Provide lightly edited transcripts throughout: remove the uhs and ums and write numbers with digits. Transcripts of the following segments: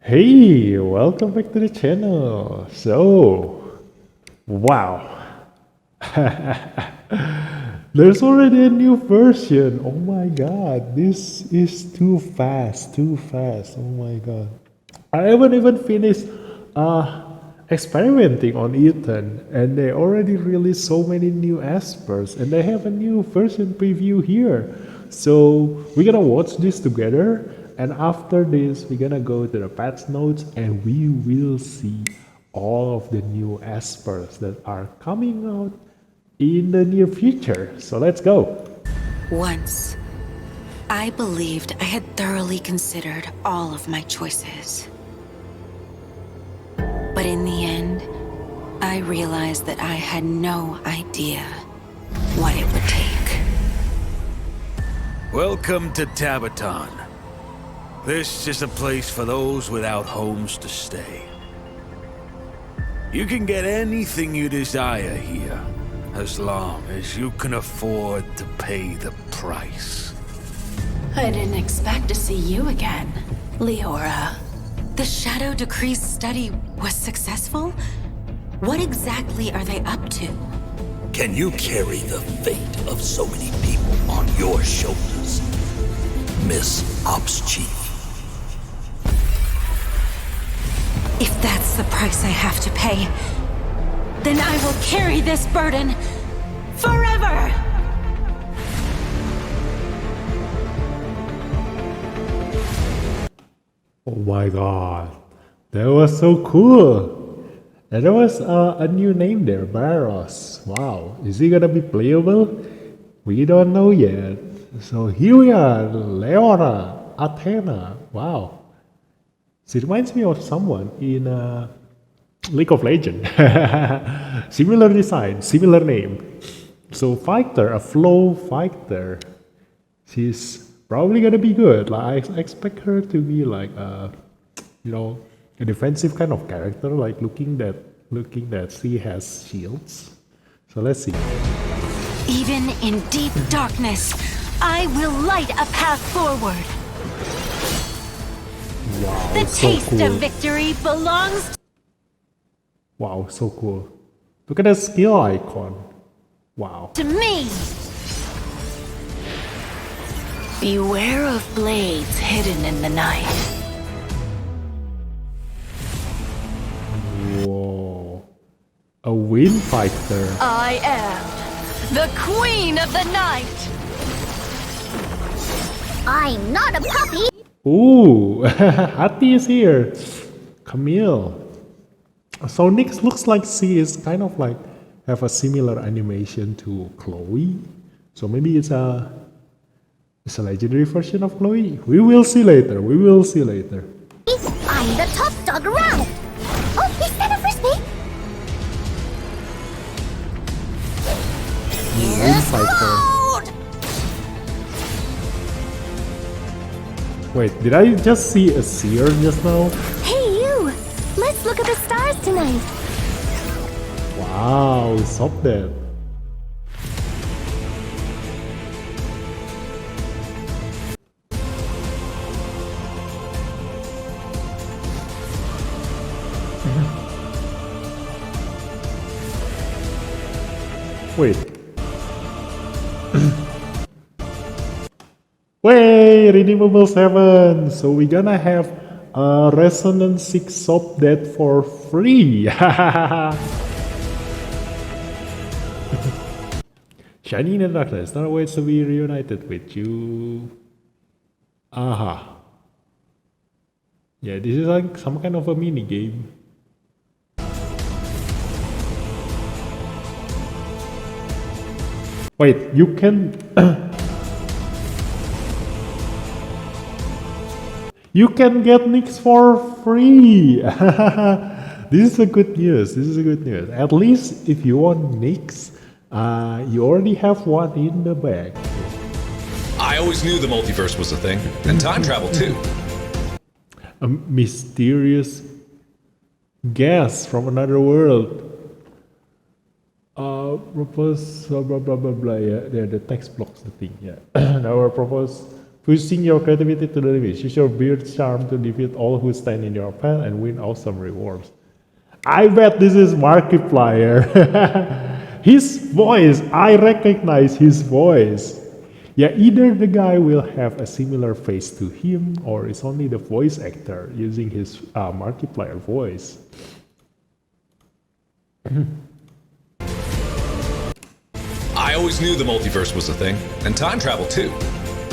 Hey, welcome back to the channel. Wow, there's already a new version. Oh my god, this is too fast, too fast. Oh my god. I haven't even finished experimenting on Ethan, and they already released so many new ESPERS, and they have a new version preview here. So we're gonna watch this together, and after this, we're gonna go to the patch notes, and we will see all of the new ESPERS that are coming out in the near future. So let's go. Once, I believed I had thoroughly considered all of my choices. But in the end, I realized that I had no idea what it would take. Welcome to Tabaton. This is a place for those without homes to stay. You can get anything you desire here, as long as you can afford to pay the price. I didn't expect to see you again, Leora. The Shadow Decrees study was successful? What exactly are they up to? Can you carry the fate of so many people on your shoulders, Miss Ops Chief? If that's the price I have to pay, then I will carry this burden forever! Oh my god, that was so cool. And there was a new name there, Baros. Wow, is he gonna be playable? We don't know yet. So here we are, Leora, Athena. Wow, she reminds me of someone in League of Legends. Similar design, similar name. So fighter, a flow fighter. She's probably gonna be good. Like I expect her to be like a defensive kind of character, like looking that she has shields. So let's see. Even in deep darkness, I will light a path forward. Wow, The so taste cool. of victory belongs Wow, so cool. Look at that skill icon. Wow. to me. Beware of blades hidden in the night. Whoa. A wind fighter. I am the queen of the night. I'm not a puppy. Ooh, Hati is here. Camille. So Nyx looks like she is kind of like have a similar animation to Chloe. So maybe it's a legendary version of Chloe. We will see later. We will see later. I'm the top dog around. Oh, is that a frisbee? Wind fighter. Loud! Wait, did I just see a seer just now? Hey, you. Let's look at the stars tonight. Wow, stop that. Wait. Wait, redeemable 7. So we're gonna have a resonance 6 soap that for free. Shiny in the darkness, not waits to be reunited with you. Aha. Yeah, this is like some kind of a mini game. Wait, you can you can get Nyx for free. This is a good news. This is a good news. At least if you want Nyx, you already have one in the bag. I always knew the multiverse was a thing, and time travel too. A mysterious guest from another world. Propose blah blah blah blah blah. Yeah, the text blocks the thing. Yeah, our propose Fusing your creativity to the limit. Use your beard charm to defeat all who stand in your path and win awesome rewards. I bet this is Markiplier. His voice, I recognize his voice. Yeah, either the guy will have a similar face to him or it's only the voice actor using his Markiplier voice. I always knew the multiverse was a thing, and time travel too.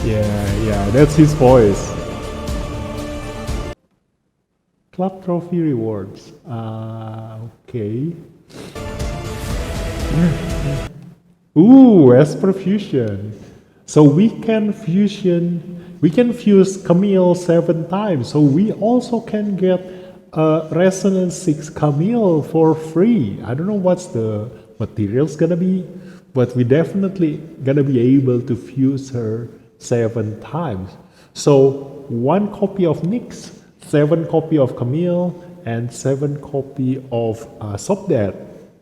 Yeah, that's his voice. Club trophy rewards. Okay. Ooh, Esper fusion. So we can fuse Camille 7 times. So we also can get a Resonance 6 Camille for free. I don't know what's the materials gonna be, but we definitely gonna be able to fuse her 7 times. So 1 copy of Nyx, 7 copy of Camille, and 7 copy of Sobdat.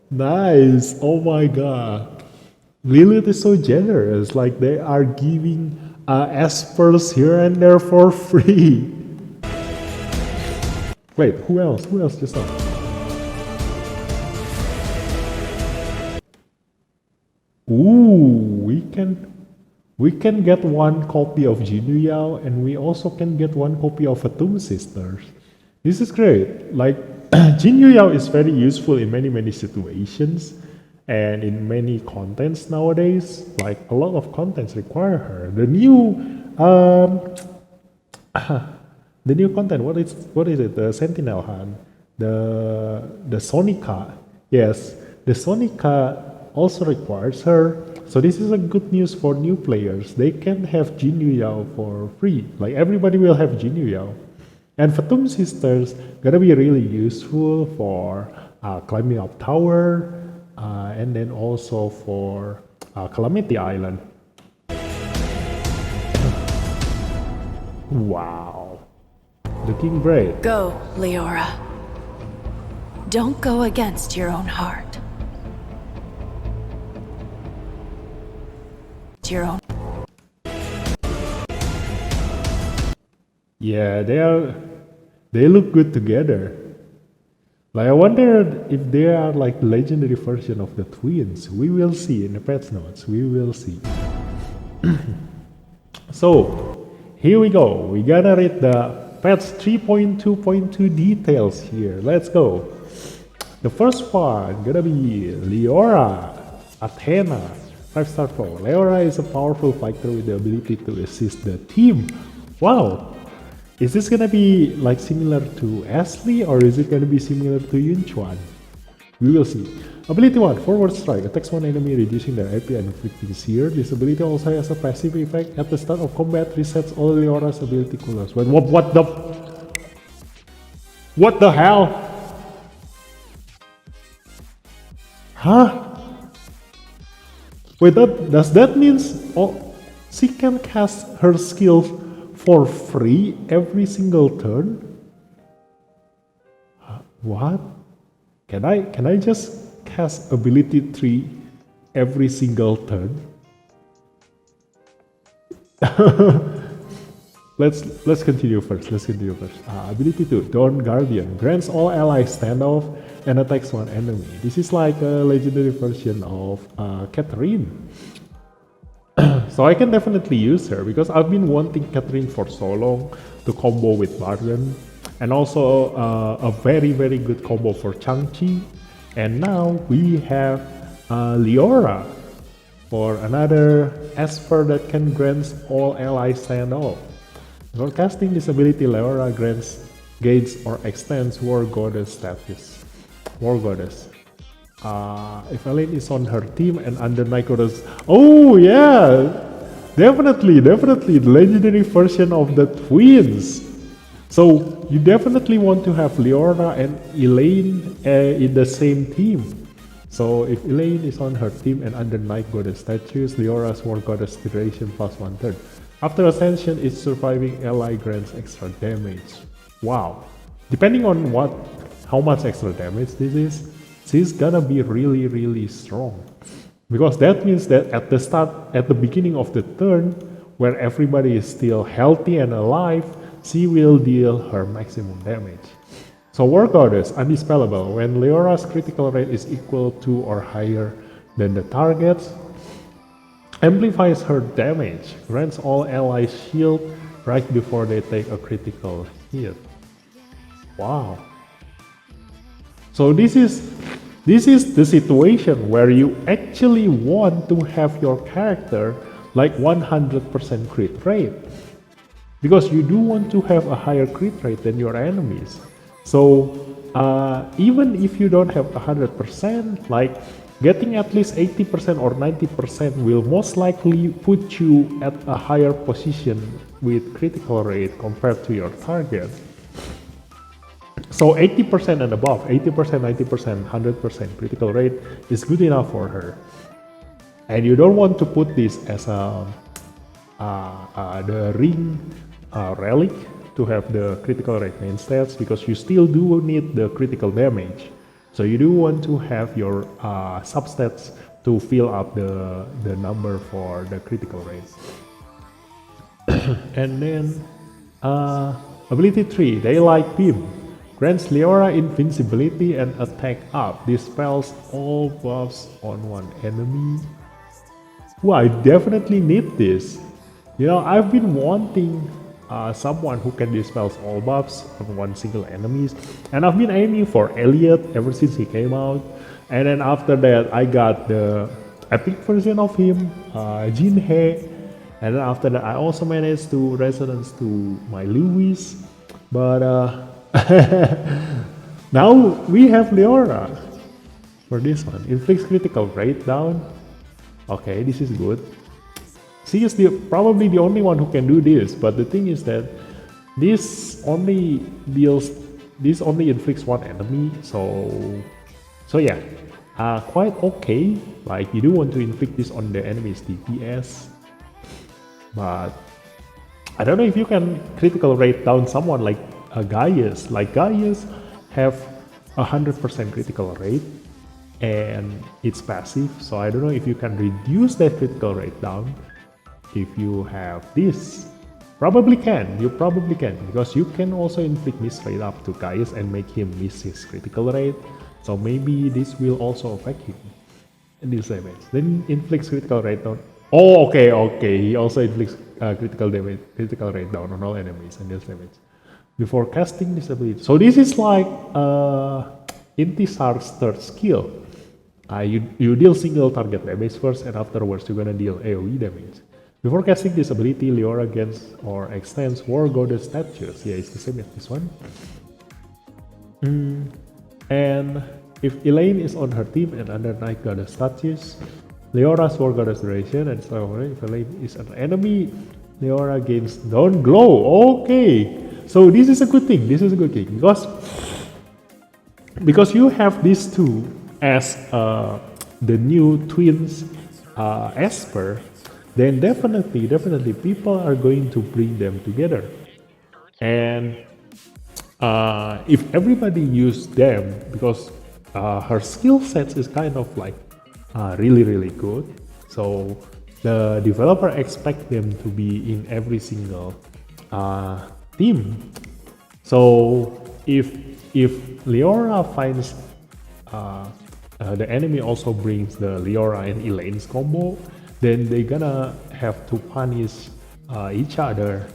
Nice! Oh my god. Lilith is so generous, like they are giving ESPERS here and there for free. Wait, who else? Who else just now? Ooh, we can get 1 copy of Jinuyao and we also can get 1 copy of Atom Sisters. This is great. Like Jinuyao is very useful in many situations. And in many contents nowadays, like a lot of contents require her. The new content. What is it? The Sentinel Han, the Sonica. Yes, the Sonica also requires her. So this is a good news for new players. They can have Jinuyao for free. Like everybody will have Jinuyao. And Fatum Sisters gonna be really useful for climbing up tower. And then also for Calamity Island. Wow. Looking great. Go, Leora. Don't go against your own heart. Your own. Yeah, they look good together. Like I wonder if they are like legendary version of the twins. We will see in the patch notes. We will see. So here we go. We gotta read the patch 3.2.2 details here. Let's go. The first one gonna be Leora, Athena, 5-star pro. Leora is a powerful fighter with the ability to assist the team. Wow. Is this gonna be like similar to Ashley or is it gonna be similar to Yunchuan? We will see. Ability 1, forward strike, attacks one enemy reducing their AP and inflicting sear. This ability also has a passive effect. At the start of combat, resets all Leora's ability cooldowns. Wait, what the hell? Huh? Wait, does that mean she can cast her skills for free every single turn? What? Can I just cast ability 3 every single turn? Let's continue first. Ability 2, Dawn Guardian, grants all allies standoff and attacks one enemy. This is like a legendary version of Catherine. So I can definitely use her because I've been wanting Catherine for so long to combo with Barden, and also a very good combo for Chang-Chi. And now we have Leora for another Esper that can grant all allies standoff. For casting this ability, Leora gains or extends War Goddess status. War Goddess. If Elaine is on her team and under Night Goddess. Oh yeah! Definitely the legendary version of the twins. So you definitely want to have Leora and Elaine in the same team. So if Elaine is on her team and under Night Goddess status, Leora's War Goddess duration plus 1/3. After Ascension, each surviving ally grants extra damage. Wow. Depending on how much extra damage this is, she's gonna be really strong. Because that means that at the beginning of the turn, where everybody is still healthy and alive, she will deal her maximum damage. So War Goddess, Undispellable. When Leora's critical rate is equal to or higher than the target's, amplifies her damage, grants all allies shield right before they take a critical hit. Wow. So this is the situation where you actually want to have your character like 100% crit rate. Because you do want to have a higher crit rate than your enemies. So even if you don't have 100%, like getting at least 80% or 90% will most likely put you at a higher position with critical rate compared to your target. So 80% and above, 80%, 90%, 100% critical rate is good enough for her. And you don't want to put this as the ring relic to have the critical rate main stats, because you still do need the critical damage. So you do want to have your substats to fill up the number for the critical rate. And then ability 3, Daylight Beam. Grants Leora invincibility and attack up. Dispels all buffs on one enemy. Well, I definitely need this. You know, I've been wanting someone who can dispel all buffs on one single enemies, and I've been aiming for Elliot ever since he came out. And then after that, I got the epic version of him, Jinhe. And then after that, I also managed to resonance to my Lewis. But now we have Leora for this one. Inflicts critical rate down. Okay, this is good. She is probably the only one who can do this, but the thing is that this only inflicts one enemy, so yeah, quite okay. Like, you do want to inflict this on the enemy's DPS, but I don't know if you can critical rate down someone like Gaius. Like, Gaius have 100% critical rate and it's passive, so I don't know if you can reduce that critical rate down. If you have this, probably can, you probably can, because you can also inflict miss rate up to Gaius and make him miss his critical rate, so maybe this will also affect him in this damage. Then inflicts critical rate down. Oh, okay, he also inflicts critical rate down on all enemies and this damage before casting this ability. So this is like Intisar's third skill. You deal single target damage first, and afterwards you're gonna deal AoE damage. Before casting this ability, Leora gains or extends War Goddess status. Yeah, it's the same as this one. And if Elaine is on her team and under Night Goddess status, Leora's War Goddess duration, and so if Elaine is an enemy, Leora gains Dawn Glow. Okay, so this is a good thing. This is a good thing because you have these two as the new twins Esper. Then definitely people are going to bring them together. And if everybody use them, because her skill sets is kind of like really good, so the developer expect them to be in every single team. So if Leora finds the enemy also brings the Leora and Elaine's combo, then they're gonna have to punish each other.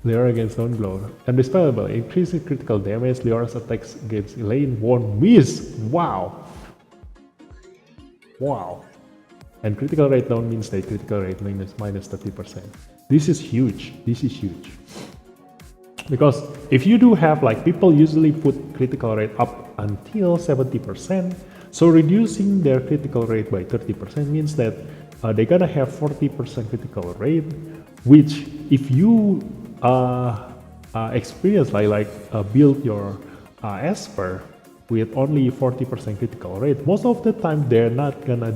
Leora against Dawn Glow. Undispellable. Increases critical damage. Leora's attacks against Elaine won't miss. Wow. And critical rate down means that critical rate minus 30%. This is huge. Because if you do have, like, people usually put critical rate up until 70%, so reducing their critical rate by 30% means that they're gonna have 40% critical rate, which if you experience build your Esper with only 40% critical rate, most of the time they're not gonna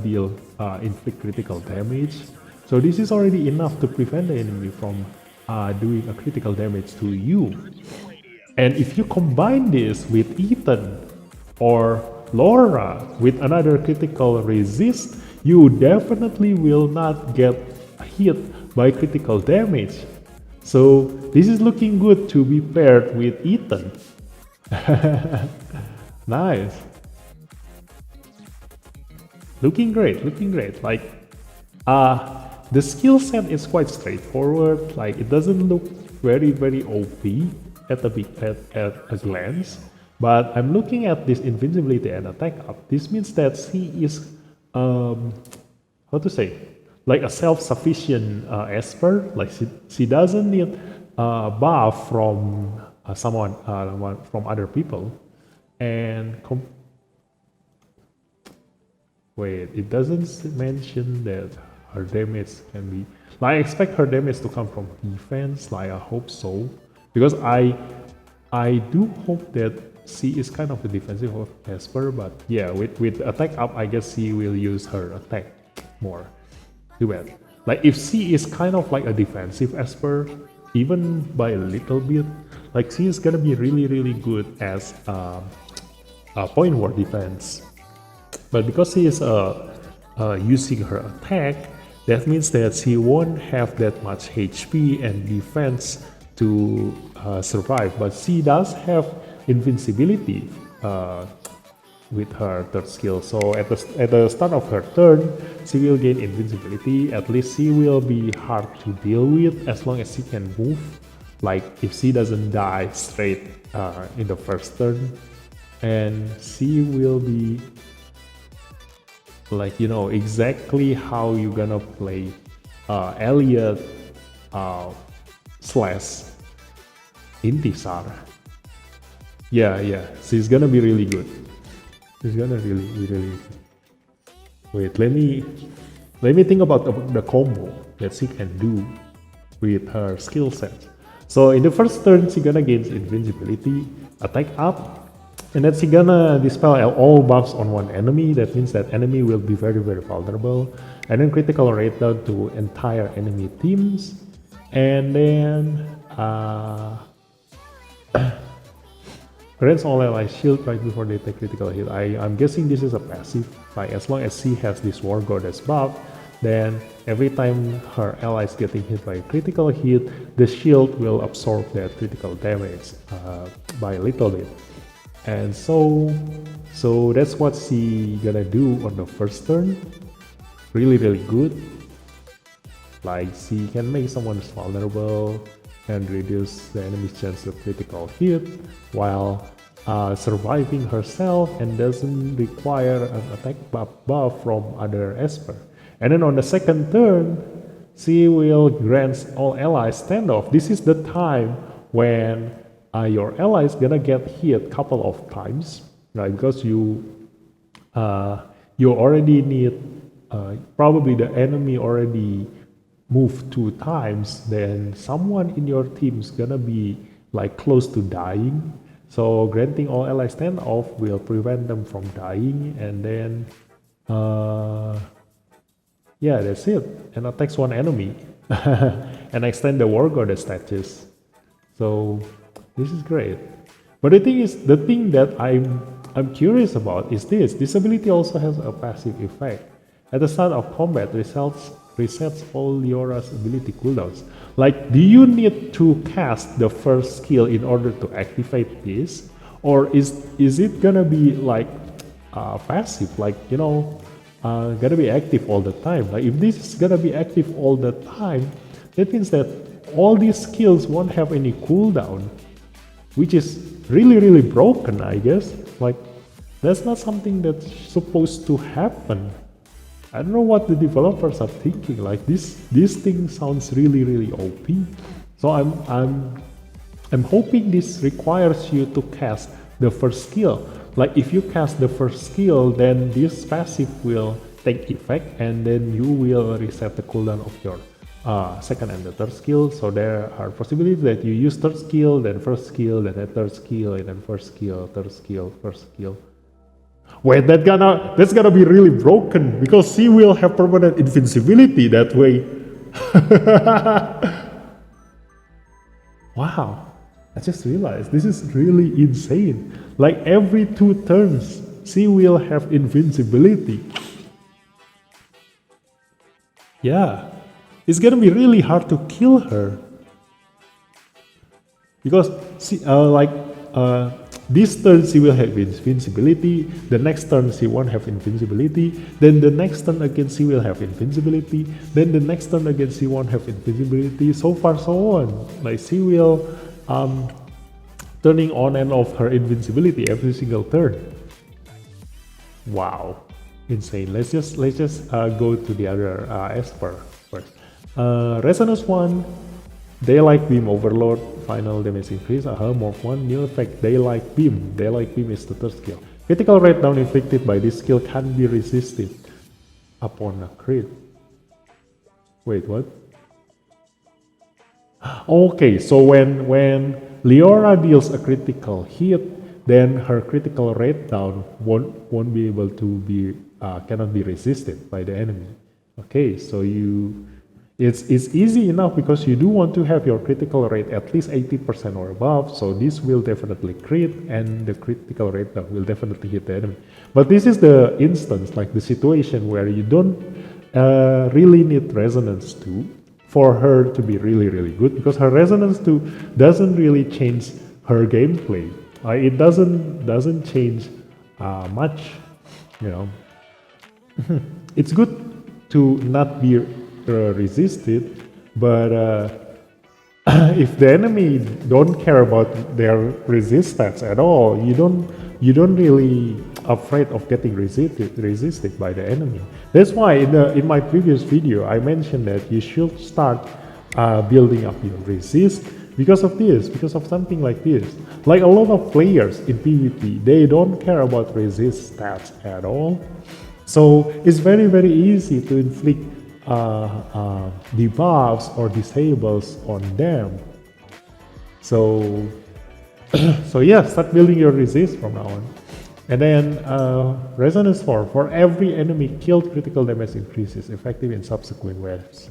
inflict critical damage. So this is already enough to prevent the enemy from doing a critical damage to you. And if you combine this with Ethan or Laura with another critical resist, you definitely will not get hit by critical damage. So this is looking good to be paired with Ethan. Nice. Looking great, looking great. Like, the skill set is quite straightforward. Like, it doesn't look very OP at a glance. But I'm looking at this invincibility and attack up. This means that she is, how to say, like a self-sufficient esper. Like she doesn't need buff from someone from other people. And wait, it doesn't mention that her damage can be. Like, I expect her damage to come from defense. Like, I hope so, because I do hope that she is kind of a defensive esper. But yeah, with attack up, I guess she will use her attack more. Too bad. Like, if she is kind of like a defensive esper, even by a little bit, like she is gonna be really good as point war defense. But because she is using her attack, that means that she won't have that much HP and defense to survive. But she does have invincibility with her third skill. So at the start of her turn, she will gain invincibility. At least she will be hard to deal with as long as she can move. Like, if she doesn't die straight in the first turn, and she will be like, you know, exactly how you gonna play Elliot slash Intisar. Yeah, she's gonna be really good. She's gonna really good. Wait, let me think about the combo that she can do with her skill set. So in the first turn, she gonna gain invincibility, attack up, and then she gonna dispel all buffs on one enemy. That means that enemy will be very vulnerable. And then critical rate down to entire enemy teams. And then grants all allies shield right before they take critical hit. I'm guessing this is a passive. Like, as long as she has this War Goddess buff, then every time her allies getting hit by a critical hit, the shield will absorb that critical damage by a little bit. And so that's what she gonna do on the first turn. Really good. Like, she can make someone vulnerable and reduce the enemy's chance of critical hit while surviving herself, and doesn't require an attack buff from other esper. And then on the second turn, she will grant all allies standoff. This is the time when your ally is gonna get hit couple of times, right? Because you already need probably the enemy already moved 2 times. Then someone in your team is gonna be like close to dying. So granting all allies standoff will prevent them from dying, and then yeah, that's it. And attacks one enemy and extend the War Goddess status. So this is great. But the thing that I'm curious about is this ability also has a passive effect. At the start of combat, resets all Leora's ability cooldowns. Like, do you need to cast the first skill in order to activate this? Or is it gonna be like passive, like, you know, gonna be active all the time? Like, if this is gonna be active all the time, that means that all these skills won't have any cooldown, which is really broken, I guess. Like, that's not something that's supposed to happen. I don't know what the developers are thinking. Like, this thing sounds really OP. So I'm hoping this requires you to cast the first skill. Like, if you cast the first skill, then this passive will take effect, and then you will reset the cooldown of your second and the third skill. So there are possibilities that you use third skill, then first skill, then a third skill, and then first skill, third skill, first skill. Wait, that's gonna be really broken, because she will have permanent invincibility that way. Wow, I just realized this is really insane. Like, every 2 turns, she will have invincibility. Yeah, it's gonna be really hard to kill her. Because this turn she will have invincibility, the next turn she won't have invincibility, then the next turn again she will have invincibility, then the next turn again she won't have invincibility, so far so on. Like she will turning on and off her invincibility every single turn. Wow, insane. Let's just go to the other Esper first. Resonance 1, Daylight Beam Overload, final damage increase. Morph 1, new effect Daylight Beam. Daylight Beam is the third skill. Critical rate down inflicted by this skill can be resisted upon a crit. Wait, what? Okay, so when Leora deals a critical hit, then her critical rate down won't be able to be cannot be resisted by the enemy. Okay, so it's easy enough because you do want to have your critical rate at least 80% or above, so this will definitely crit and the critical rate down will definitely hit the enemy. But this is the instance, like the situation where you don't really need Resonance 2 for her to be really good, because her Resonance 2 doesn't really change her gameplay. It doesn't change much, you know. It's good to not be resisted, but if the enemy don't care about their resistance at all, you don't really afraid of getting resisted by the enemy. That's why in my previous video I mentioned that you should start building up your resist because of this, because of something like this. Like a lot of players in PvP, they don't care about resist stats at all, so it's very easy to inflict debuffs or disables on them. So so yeah, start building your resist from now on. And then Resonance 4, for every enemy killed, critical damage increases, effective in subsequent waves.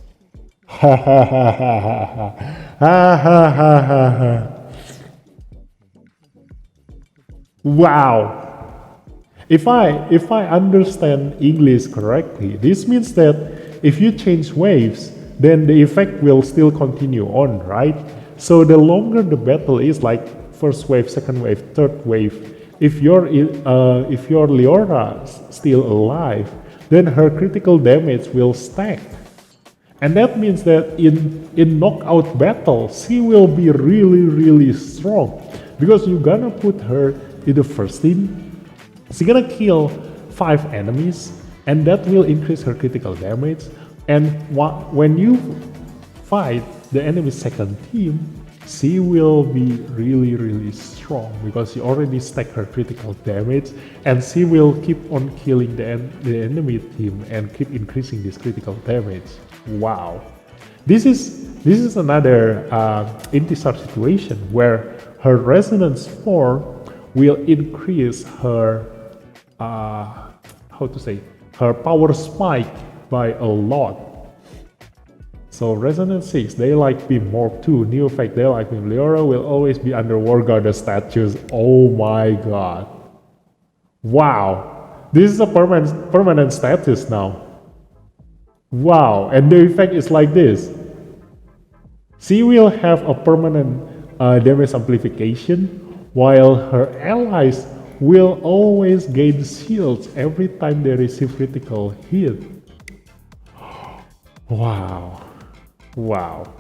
Wow. If I understand English correctly, this means that if you change waves, then the effect will still continue on, right? So the longer the battle is, like first wave, second wave, third wave, if your Leora still alive, then her critical damage will stack. And that means that in knockout battle, she will be really strong, because you're gonna put her in the first team. She's gonna kill 5 enemies, and that will increase her critical damage. And when you fight the enemy's second team, she will be really strong, because she already stacked her critical damage, and she will keep on killing the enemy team and keep increasing this critical damage. Wow, this is another Intisar situation where her Resonance 4 will increase her her power spike by a lot. So Resonance 6, Daylight Beam Morph 2, new effect Daylight Beam. Leora will always be under War Goddess statues. Oh my god. Wow. This is a permanent status now. Wow. And the effect is like this. She will have a permanent damage amplification, while her allies will always gain shields every time they receive critical hit. Wow. Wow.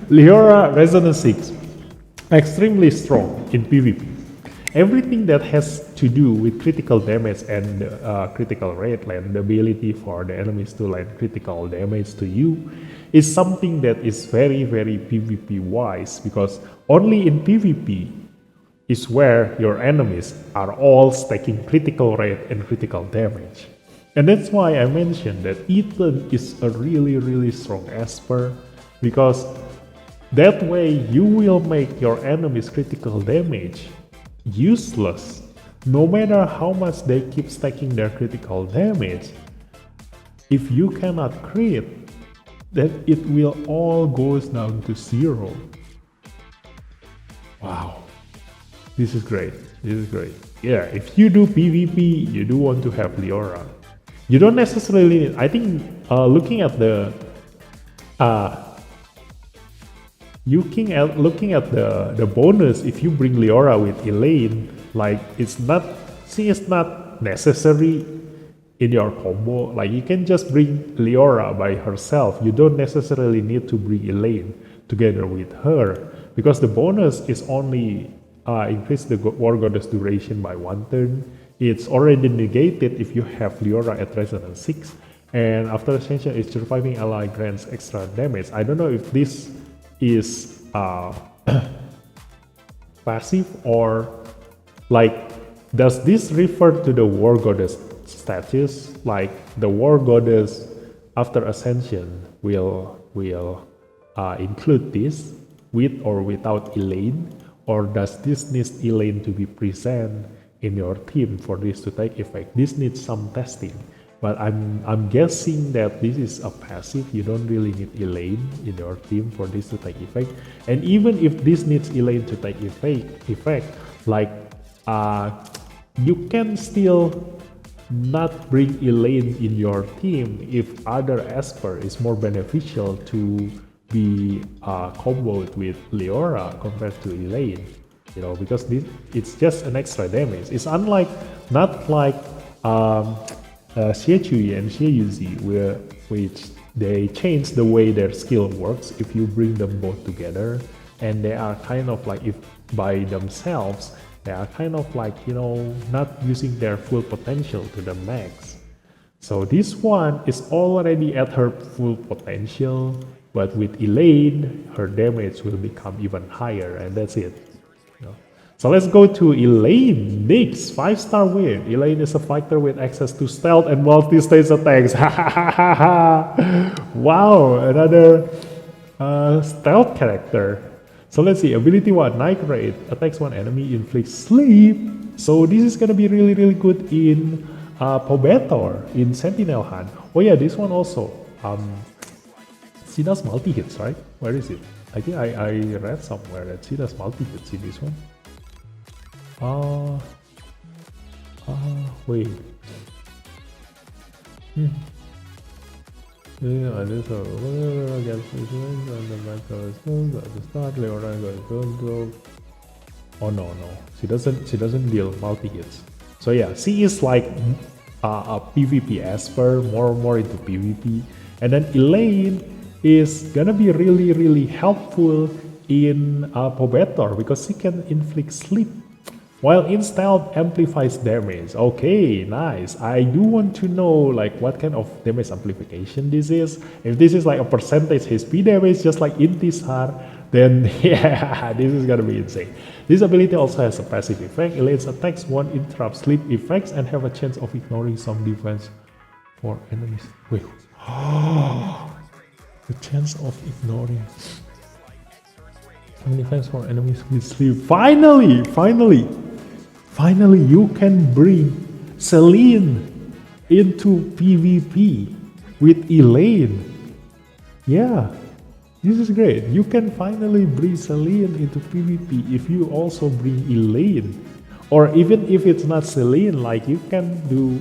Leora Resonance 6, extremely strong in PvP. Everything that has to do with critical damage and critical rate, like the ability for the enemies to land critical damage to you, is something that is very PvP wise, because only in PvP is where your enemies are all stacking critical rate and critical damage. And that's why I mentioned that Ethan is a really strong Esper, because that way you will make your enemy's critical damage useless. No matter how much they keep stacking their critical damage, if you cannot crit, then it will all goes down to 0. Wow, this is great. Yeah, if you do PvP, you do want to have Leora. You don't necessarily need, I think looking at the looking at the bonus, if you bring Leora with Elaine, like she is not necessary in your combo. Like you can just bring Leora by herself. You don't necessarily need to bring Elaine together with her, because the bonus is only increase the War Goddess duration by 1 turn. It's already negated if you have Leora at resonance 6, and after ascension, its surviving ally grants extra damage. I don't know if this is passive or like, does this refer to the War Goddess status? Like the War Goddess after ascension will include this with or without Elaine, or does this need Elaine to be present in your team for this to take effect? This needs some testing, but I'm guessing that this is a passive. You don't really need Elaine in your team for this to take effect. And even if this needs Elaine to take effect, like you can still not bring Elaine in your team if other Esper is more beneficial to be comboed with Leora compared to Elaine, you know, because it's just an extra damage. It's not like Xie and Xie Yuzi, which they change the way their skill works if you bring them both together, and they are kind of like, if by themselves, they are kind of like, you know, not using their full potential to the max. So this one is already at her full potential, but with Elaine, her damage will become even higher, and that's it. You know? So let's go to Elaine next, 5-star win. Elaine is a fighter with access to stealth and multi-stage attacks. Wow, another stealth character. So let's see, ability 1, Night Raid, attacks one enemy, inflicts sleep. So this is gonna be really, really good in Pobetor, in Sentinel Hunt. Oh yeah, this one also, she does multi-hits, right? Where is it? I think I read somewhere that she does multi-hits in this one. Wait. Yeah, this against and the macro is at the start. Leora goes. Oh no, she doesn't deal multi hits. So yeah, she is like a PvP Esper, more into PvP, and then Elaine is gonna be really, really helpful in Pobetor because she can inflict sleep, while in stealth amplifies damage. Okay, nice. I do want to know like what kind of damage amplification this is. If this is like a percentage HP damage, just like in Tishar, then yeah, this is gonna be insane. This ability also has a passive effect. Elaine's attacks won't interrupt sleep effects and have a chance of ignoring some defense for enemies. Wait. The chance of ignoring some defense for enemies with sleep. Finally, you can bring Celine into PvP with Elaine. Yeah, this is great. You can finally bring Celine into PvP if you also bring Elaine. Or even if it's not Celine, like you can do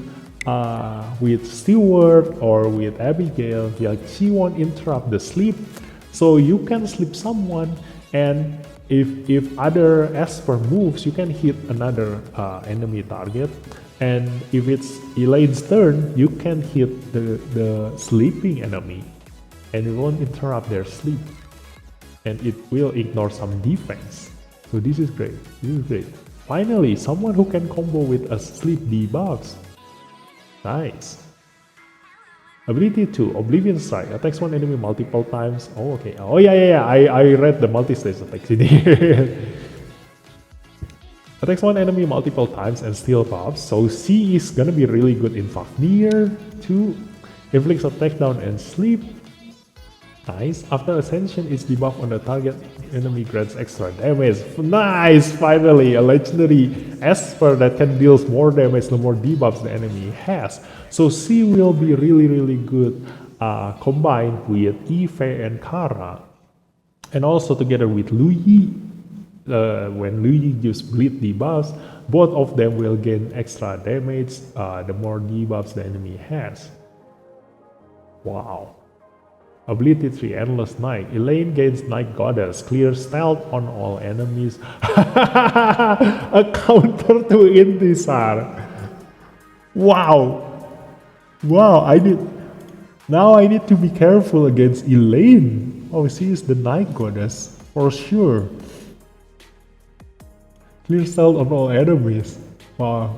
with Stewart or with Abigail. Like she won't interrupt the sleep. So you can sleep someone, and if other Esper moves, you can hit another enemy target, and if it's Elaine's turn, you can hit the sleeping enemy, and it won't interrupt their sleep, and it will ignore some defense. So this is great. Finally, someone who can combo with a sleep debuffs. Nice. Ability 2, Oblivion Strike, attacks one enemy multiple times. Oh, okay. Oh, yeah. I read the multi-stage attacks in here. Attacks one enemy multiple times and steal buffs. So C is gonna be really good in Fafnir. 2, inflicts attack down and sleep. Nice. After Ascension, its debuff on the target enemy grants extra damage. Nice! Finally, a legendary Esper that can deal more damage the more debuffs the enemy has. So C will be really, really good combined with Eve and Kara. And also together with Lu Yi. when Lu Ying use bleed debuffs, both of them will gain extra damage the more debuffs the enemy has. Wow. Ability 3, Endless Night. Elaine gains Night Goddess, clears stealth on all enemies. A counter to Intisar. Wow. Wow, now I need to be careful against Elaine. Oh, she is the Night Goddess, for sure. Clear stealth on all enemies. Wow.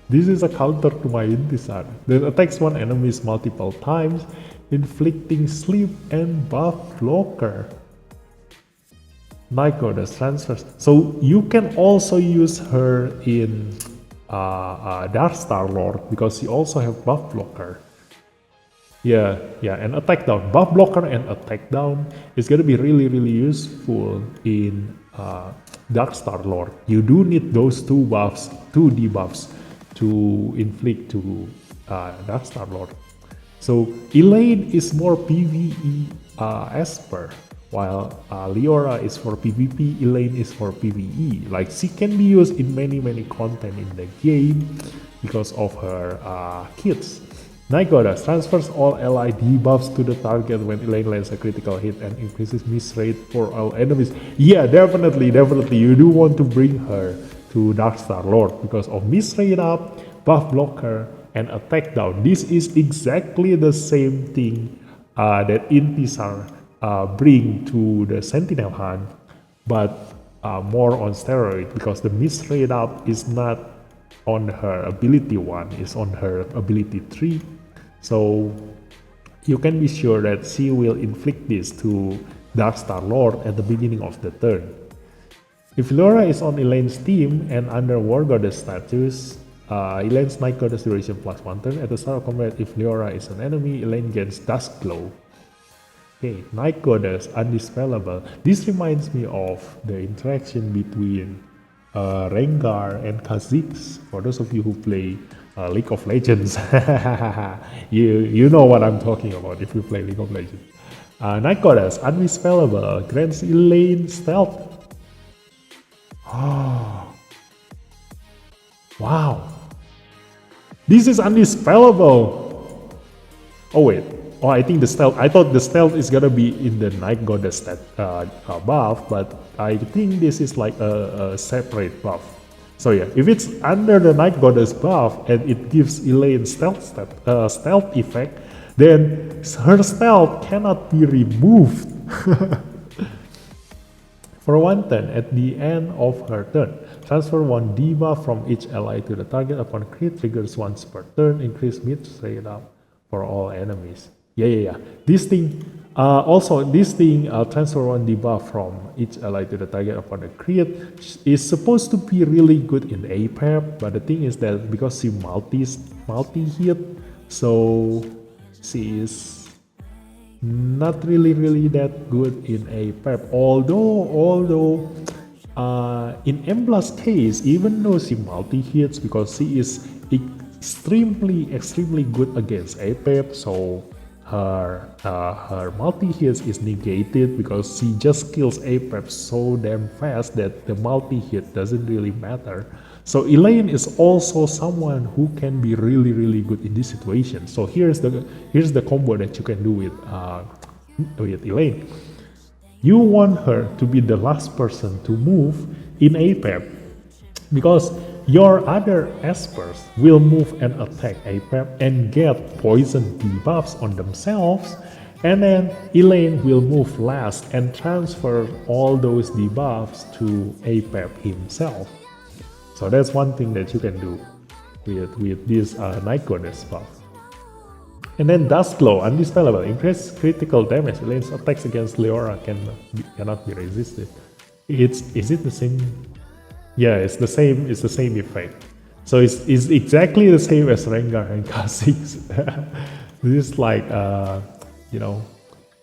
This is a counter to my Intisar that attacks one enemy multiple times, inflicting sleep and buff blocker. Night Goddess transfers. So you can also use her in Dark Star Lord because she also have buff blocker. Yeah, and attack down. Buff blocker and attack down is gonna be really useful in Dark Star Lord. You do need those two debuffs to inflict to Dark Star Lord. So Elaine is more PvE Esper, while Leora is for PvP, Elaine is for PvE. Like she can be used in many content in the game because of her kits. Night Goddess transfers all ally debuffs to the target when Elaine lands a critical hit and increases miss rate for all enemies. Yeah, definitely, you do want to bring her to Dark Star Lord because of miss rate up, buff blocker, and attack down. This is exactly the same thing that Intisar bring to the Sentinel Hunt, but more on steroid because the miss rate up is not on her ability 1, it's on her ability 3. So you can be sure that she will inflict this to Dark Star Lord at the beginning of the turn. If Leora is on Elaine's team and under War Goddess status, Elaine's Night Goddess duration +1 turn. At the start of combat, if Leora is an enemy, Elaine gains Dusk Glow. Okay, Night Goddess, Undispellable. This reminds me of the interaction between Rengar and Kha'Zix. For those of you who play League of Legends, you know what I'm talking about if you play League of Legends. Night Goddess, Undispellable, grants Elaine stealth. Oh. Wow. This is undispellable. Oh wait. Oh, I think the stealth. I thought the stealth is gonna be in the Night Goddess buff, but I think this is like a separate buff. So yeah, if it's under the Night Goddess buff and it gives Elaine stealth effect, then her stealth cannot be removed. For one turn, at the end of her turn, transfer one debuff from each ally to the target upon crit, triggers once per turn, increase mid straight up for all enemies. Yeah. This thing, transfer one debuff from each ally to the target upon a crit is supposed to be really good in APEP, but the thing is that because she multi-hit, so she is not really that good in APEP. Although in Embla's case, even though she multi-hits because she is extremely good against APEP, so her multi-hits is negated because she just kills APEP so damn fast that the multi-hit doesn't really matter. So Elaine is also someone who can be really good in this situation. So here's the combo that you can do with Elaine. You want her to be the last person to move in APEP because your other ESPERS will move and attack APEP and get poison debuffs on themselves, and then Elaine will move last and transfer all those debuffs to APEP himself. So that's one thing that you can do with this Night Goddess buff. And then Dusk Glow, Undispellable, increase critical damage. Elaine's attacks against Leora cannot be resisted. Is it the same? Yeah, it's the same effect. So it's exactly the same as Rengar and Kha'Zix. This is like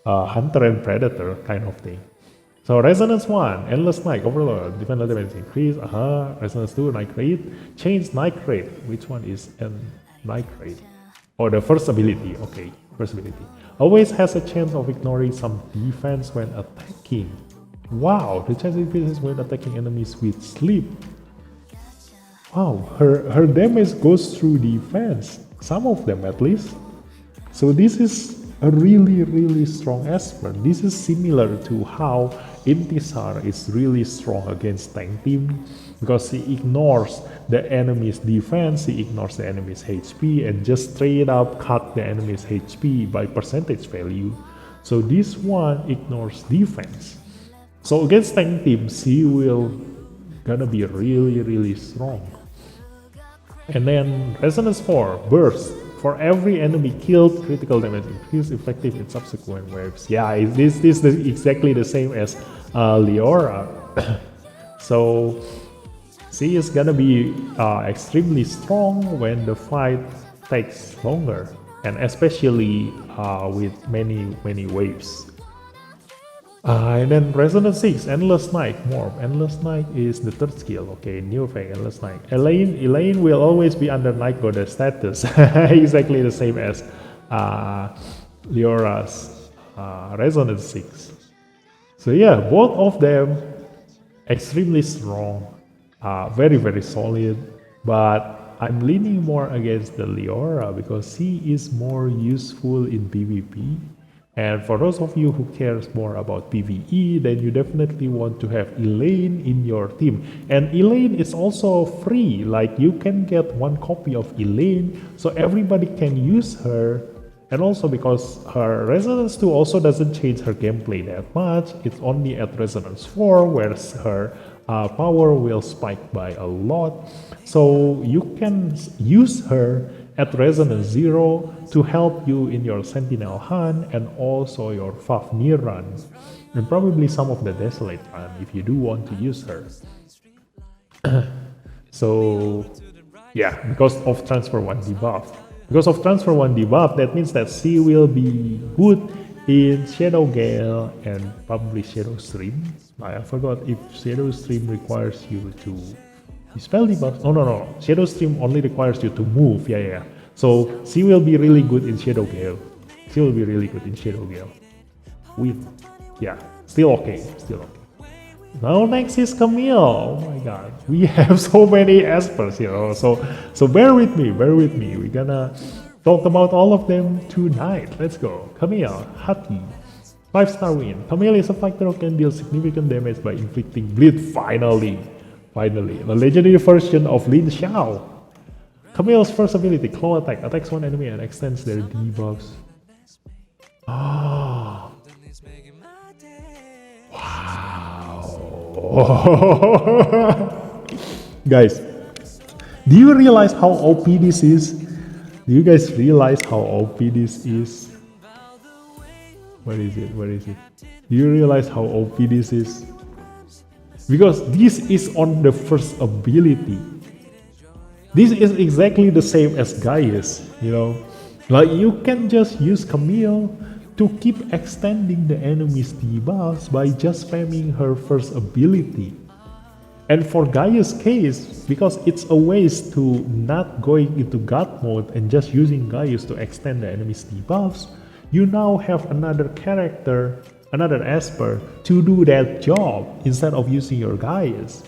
Hunter and Predator kind of thing. So Resonance 1, Endless Night, Overload, Defender damage increase, Resonance 2, Night Rate, change Night Rate. Which one is Night Rate? Oh, the first ability, okay, first ability. Always has a chance of ignoring some defense when attacking. Wow, the chance increases when attacking enemies with sleep. Wow, her damage goes through defense. Some of them at least. So this is a really strong Esper. This is similar to how Intisar is really strong against tank team, because he ignores the enemy's defense, he ignores the enemy's HP, and just straight up cut the enemy's HP by percentage value. So this one ignores defense. So against tank teams, he will gonna be really strong. And then Resonance 4, Burst. For every enemy killed, critical damage increase effective in subsequent waves. Yeah, this is exactly the same as Leora. So she is gonna be extremely strong when the fight takes longer, and especially with many waves. And then Resonance 6, Endless Night, Morph. Endless Night is the third skill. Okay, new effect, Endless Night. Elaine will always be under Night Goddess status. Exactly the same as Leora's Resonance 6. So yeah, both of them extremely strong, very solid. But I'm leaning more against the Leora because she is more useful in PvP. And for those of you who cares more about PvE, then you definitely want to have Elaine in your team. And Elaine is also free, like you can get one copy of Elaine, so everybody can use her. And also because her Resonance 2 also doesn't change her gameplay that much, it's only at Resonance 4 where her power will spike by a lot. So you can use her at Resonance 0 to help you in your Sentinel hunt and also your Fafnir run, and probably some of the Dislyte run if you do want to use her. So yeah, because of Transfer 1 debuff. Because of Transfer 1 debuff, that means that she will be good in Shadow Gale and probably Shadow Stream. I forgot if Shadow Stream requires you to spell debuff. No. Shadow Stream only requires you to move. Yeah. So she will be really good in Shadow Gale. Still okay. Now next is Camille. Oh my god, we have so many Espers, So bear with me. We're gonna talk about all of them tonight. Let's go. Camille, Hati. 5-star win. Camille is a fighter who can deal significant damage by inflicting bleed. Finally, the legendary version of Lin Xiao. Camille's first ability, Claw Attack, attacks one enemy and extends their debuffs. Oh. Wow. Guys, do you realize how OP this is? Do you guys realize how OP this is? Where is it? Do you realize how OP this is? Because this is on the first ability. This is exactly the same as Gaius, Like you can just use Camille to keep extending the enemy's debuffs by just spamming her first ability. And for Gaius' case, because it's a waste to not going into God mode and just using Gaius to extend the enemy's debuffs, you now have another character, another Esper, to do that job instead of using your Gaius.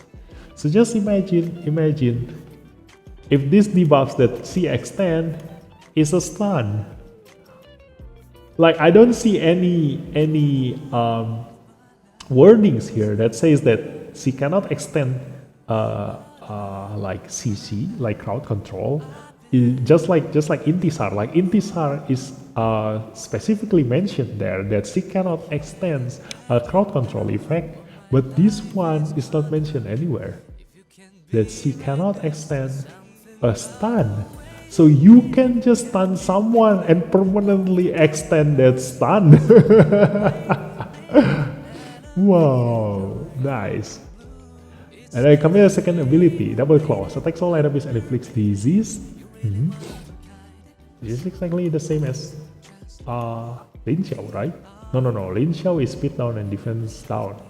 So just imagine if this debuffs that she extend is a stun. Like I don't see any wordings here that says that she cannot extend like CC, like crowd control, just like Intisar. Like Intisar is specifically mentioned there that she cannot extend a crowd control effect, but this one is not mentioned anywhere that she cannot extend a stun. So you can just stun someone and permanently extend that stun. Wow, nice. And then Camille's second ability, Double Claws, attacks all enemies and inflicts disease. This is exactly the same as Lin Xiao, right? No. Lin Xiao is speed down and defense down.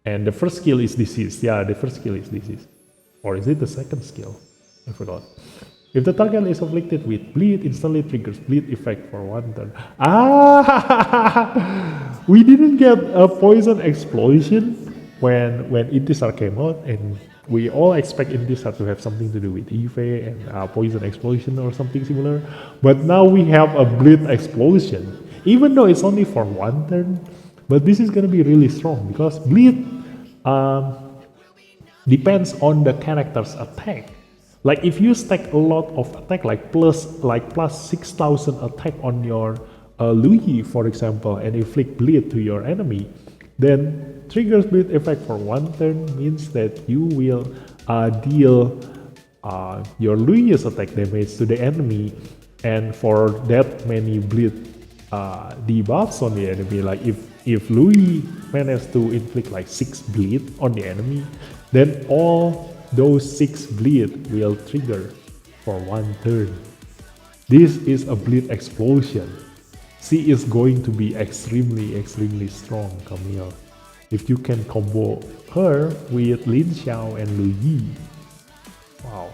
And the first skill is disease. Yeah, the first skill is disease. Or is it the second skill? I forgot. If the target is afflicted with bleed, instantly triggers bleed effect for one turn. We didn't get a poison explosion when Intisar came out, and we all expect Intisar to have something to do with Eve and poison explosion or something similar. But now we have a bleed explosion, even though it's only for one turn. But this is gonna be really strong because bleed depends on the character's attack. Like if you stack a lot of attack, like plus 6,000 attack on your Luigi, for example, and inflict bleed to your enemy, then triggers bleed effect for one turn means that you will deal your Luigi's attack damage to the enemy, and for that many bleed debuffs on the enemy, like if Luigi managed to inflict like 6 bleed on the enemy, then all those 6 bleed will trigger for one turn. This is a bleed explosion. She is going to be extremely strong, Camille. If you can combo her with Lin Xiao and Lu Yi. Wow.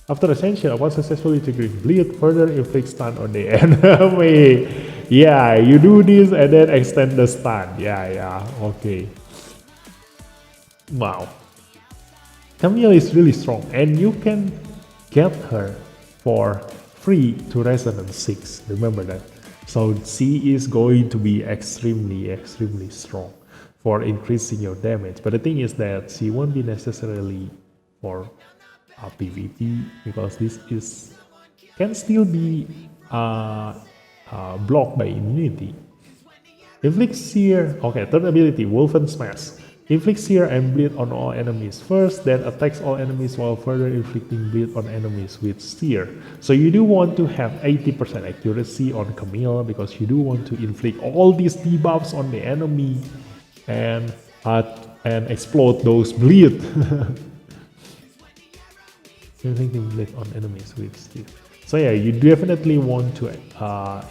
After Ascension, upon successfully triggering bleed, further inflict stun on the enemy. Yeah, you do this and then extend the stun. Yeah, okay. Wow. Camille is really strong, and you can get her for free to Resonance 6. Remember that. So she is going to be extremely strong for increasing your damage. But the thing is that she won't be necessarily for PvP, because this is can still be blocked by immunity. Inflict Sear. Okay, third ability, Wolfen Smash. Inflict Sear and bleed on all enemies first, then attacks all enemies while further inflicting bleed on enemies with Sear. So you do want to have 80% accuracy on Camille, because you do want to inflict all these debuffs on the enemy and explode those bleed. Inflicting bleed on enemies with Sear. So yeah, you definitely want to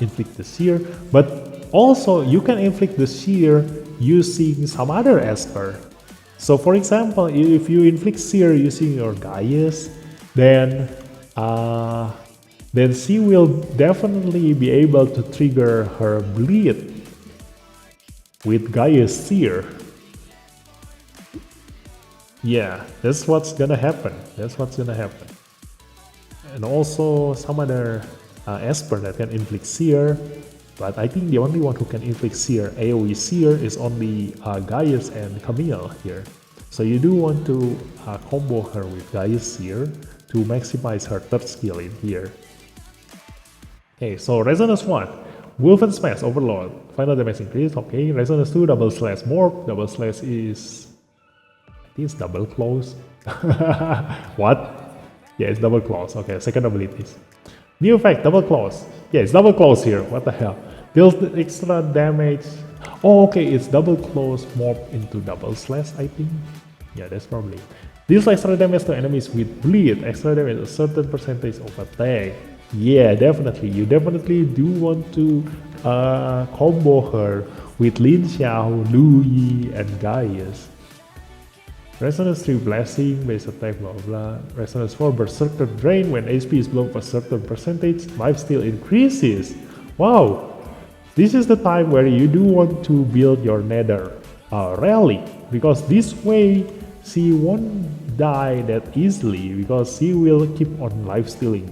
inflict the Sear, but also you can inflict the Sear using some other Esper. So for example, if you inflict Sear using your Gaius, then she will definitely be able to trigger her bleed with Gaius Sear. Yeah, that's what's gonna happen. And also some other Esper that can inflict Sear. But I think the only one who can inflict Sear, AoE Sear, is only Gaius and Camille here. So you do want to combo her with Gaius Sear to maximize her third skill in here. Okay, so Resonance 1, Wolfen Smash Overload, final damage increase. Okay, Resonance 2, Double Slash Morph. Double Slash is, I think it's Double Claws. What? Yeah, it's Double Claws. Okay, second abilities. New effect, Double Claws. Yeah, it's Double Claws here. What the hell? Deals the extra damage. Oh, okay, it's Double Claws morph into Double Slash, I think. Yeah, that's probably. Deals extra damage to enemies with bleed. Extra damage a certain percentage of attack. Yeah, definitely. You definitely do want to combo her with Lin Xiao, Lu Yi, and Gaius. Resonance 3 Blessing, base attack, blah blah. Resonance 4 Berserker Drain, when HP is below a certain percentage, lifesteal increases. Wow! This is the time where you do want to build your Nether Relic, because this way she won't die that easily, because she will keep on lifestealing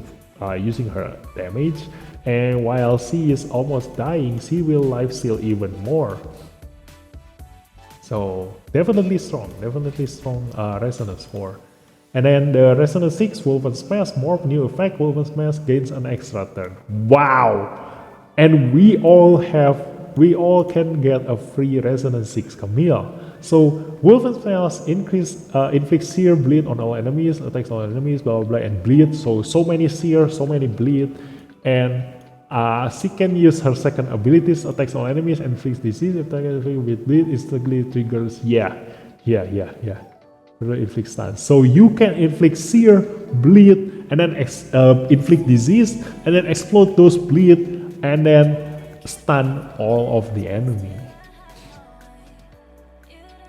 using her damage, and while she is almost dying, she will lifesteal even more. So definitely strong Resonance 4. And then the Resonance 6 Wolfen Smash Morph, new effect, Wolfen Smash gains an extra turn. Wow! And we all can get a free Resonance 6 Camille. So Wolfen Smash inflicts Sear bleed on all enemies, attacks all enemies, blah blah blah, and bleed. So many Sear, so many bleed, and she can use her second abilities, attacks all enemies, and inflicts disease. Attack with bleed instantly triggers. Yeah. Inflict stun. So you can inflict Sear, bleed, and then inflict disease, and then explode those bleed, and then stun all of the enemy.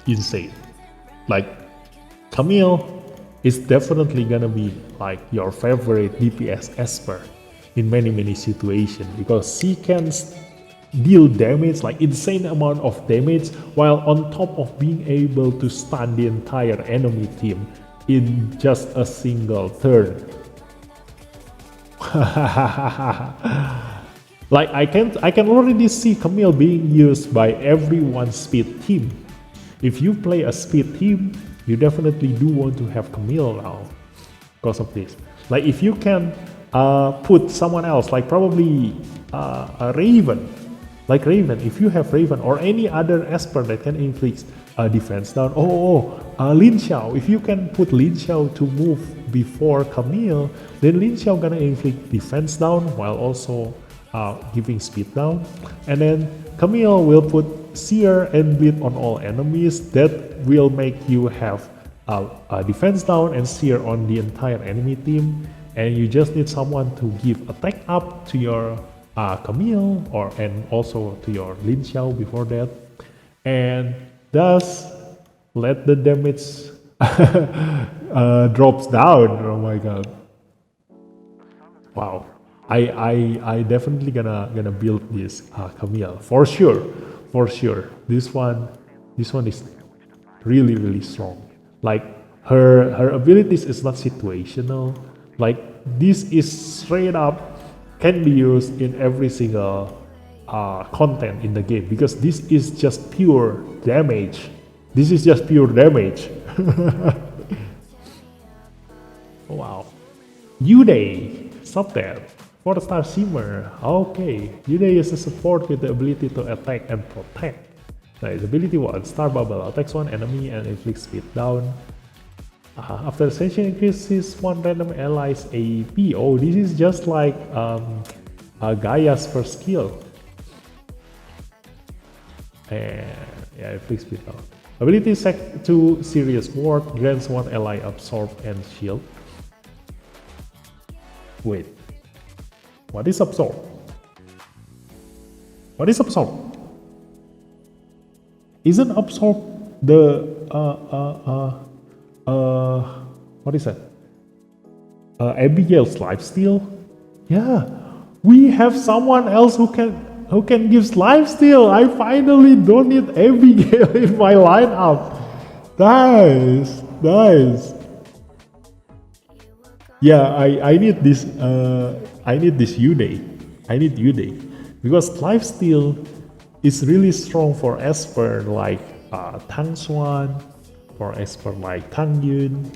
Insane. Like, Camille is definitely gonna be like your favorite DPS Esper in many situations, because she can deal damage, like insane amount of damage, while on top of being able to stun the entire enemy team in just a single turn. Like I can already see Camille being used by everyone's speed team. If you play a speed team, you definitely do want to have Camille now because of this. Like if you can put someone else, like probably a Raven, like Raven, if you have Raven or any other Esper that can inflict defense down. Lin Xiao, if you can put Lin Xiao to move before Camille, then Lin Xiao gonna inflict defense down while also giving speed down. And then Camille will put Seer and Bleed on all enemies. That will make you have a defense down and Seer on the entire enemy team. And you just need someone to give attack up to your Camille and also to your Lin Xiao before that, and thus let the damage drops down. Oh my god! Wow, I definitely gonna build this Camille for sure. This one is really strong. Like her abilities is not situational. Like this is straight up can be used in every single content in the game, because this is just pure damage. Wow. Uday, stop that. 4-star Shimmer. Okay. Uday is a support with the ability to attack and protect. Nice. Ability 1, Star Bubble. Attacks one enemy and inflicts speed down. After ascension increases one random ally's AP. Oh, this is just like Gaia's first skill. And yeah, it flicks speed down. Ability set to Serious Ward, grants one ally absorb and shield. Wait, what is absorb? Isn't absorb the what is that? Abigail's lifesteal? Yeah, we have someone else who can give lifesteal. I finally don't need Abigail in my lineup. Nice. Yeah, I need this. I need this Uday. Because lifesteal is really strong for Esper like Tang Xuan, for Esper like Tang Yun,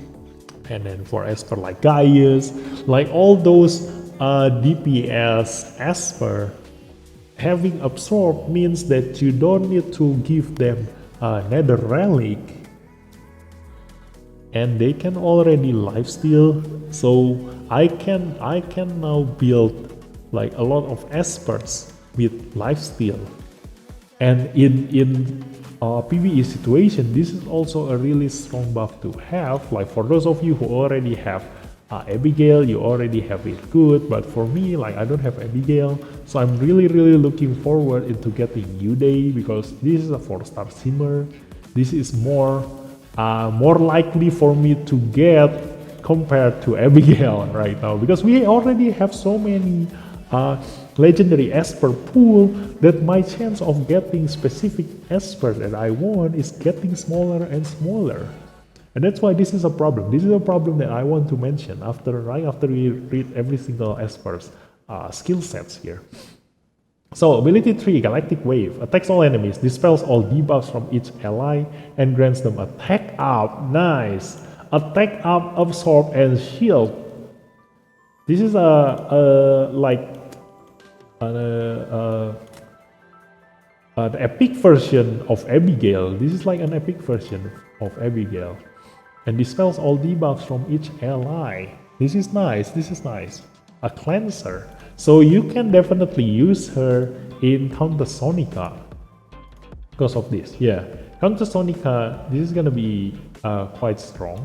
and then for Esper like Gaius, like all those DPS Esper, having absorb means that you don't need to give them Nether Relic, and they can already lifesteal. So I can now build like a lot of Espers with lifesteal, and in PvE situation, this is also a really strong buff to have. Like for those of you who already have Abigail, you already have it good. But for me, like I don't have Abigail, so I'm really looking forward into getting Uday, because this is a 4-star Shimmer. This is more likely for me to get compared to Abigail right now, because we already have so many legendary Esper pool that my chance of getting specific Esper that I want is getting smaller and smaller. And that's why this is a problem. This is a problem that I want to mention right after we read every single Esper's skill sets here. So ability 3, Galactic Wave, attacks all enemies, dispels all debuffs from each ally, and grants them attack up. Nice. Attack up, absorb, and shield. This is an epic version of Abigail. This is like an epic version of Abigail, and dispels all debuffs from each ally. This is nice. A cleanser. So you can definitely use her in Counter Sonica because of this. Yeah, Counter Sonica, this is gonna be quite strong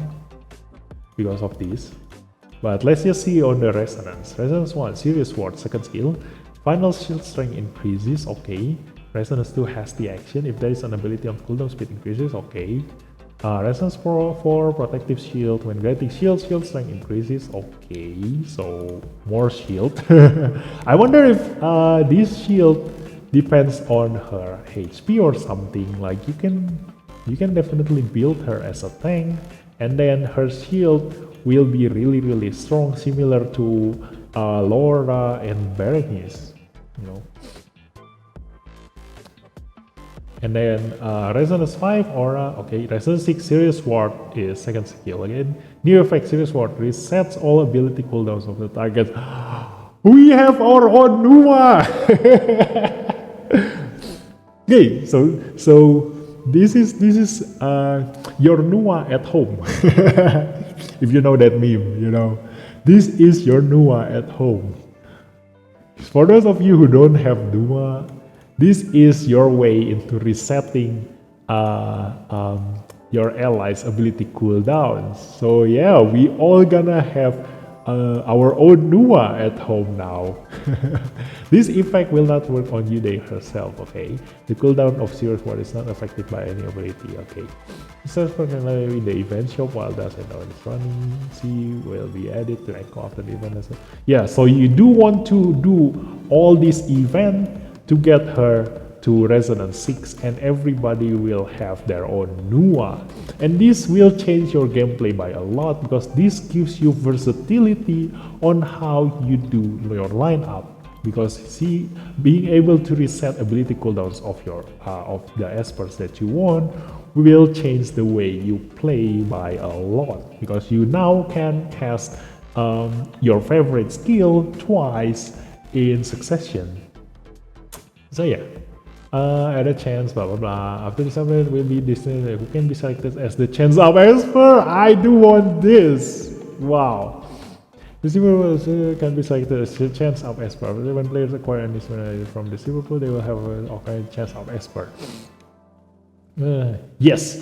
because of this. But let's just see on the Resonance. Resonance 1, Serious Ward, second skill. Final shield strength increases, okay. Resonance 2 has the action. If there is an ability on cooldown, speed increases, okay. Resonance 4, protective shield. When granting shield strength increases, okay. So more shield. I wonder if this shield depends on her HP or something. Like you can definitely build her as a tank, and then her shield will be really strong, similar to Laura and Berenice, you know. And then Resonance 5 Aura, okay, Resonance 6 Serious Ward is second skill again. New effect Serious Ward resets all ability cooldowns of the target. We have our own Nua! Okay, so this is your Nua at home. If you know that meme, you know. This is your Nua at home. For those of you who don't have Nua, this is your way into resetting your allies' ability cooldowns. So yeah, we all gonna have our own Nua at home now. This effect will not work on Yude herself, okay? The cooldown of Serious Ward is not affected by any ability, okay? Search for the event shop while that's it is running. See will be added to echo after the event. Yeah, so you do want to do all this event to get her to Resonance 6, and everybody will have their own Nua. And this will change your gameplay by a lot, because this gives you versatility on how you do your lineup. Because see, being able to reset ability cooldowns of your of the ESPERS that you want will change the way you play by a lot. Because you now can cast your favorite skill twice in succession. So yeah, at a chance, blah blah blah. After this update will be Disney who can be selected as the chance of Esper. I do want this. Wow. The silver can be selected as the chance of Esper. When players acquire any from the silver pool, they will have a chance of Esper. Yes.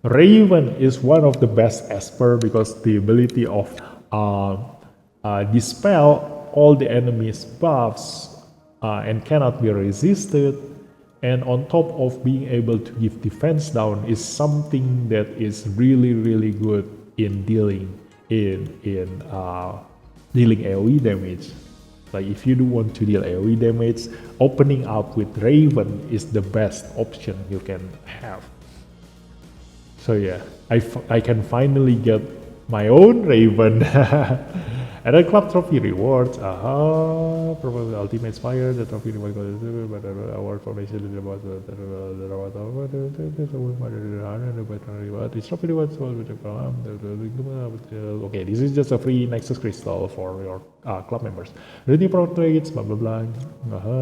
Raven is one of the best Esper because the ability of dispel all the enemies' buffs and cannot be resisted, and on top of being able to give defense down is something that is really good in dealing dealing AoE damage. Like if you do want to deal AoE damage, opening up with Raven is the best option you can have. So yeah, I can finally get my own Raven. And then club trophy rewards. Probably ultimate fire. The trophy reward goes but award formation is about the trophy rewards. Okay, this is just a free Nexus crystal for your club members. Ready portraits, blah blah blah.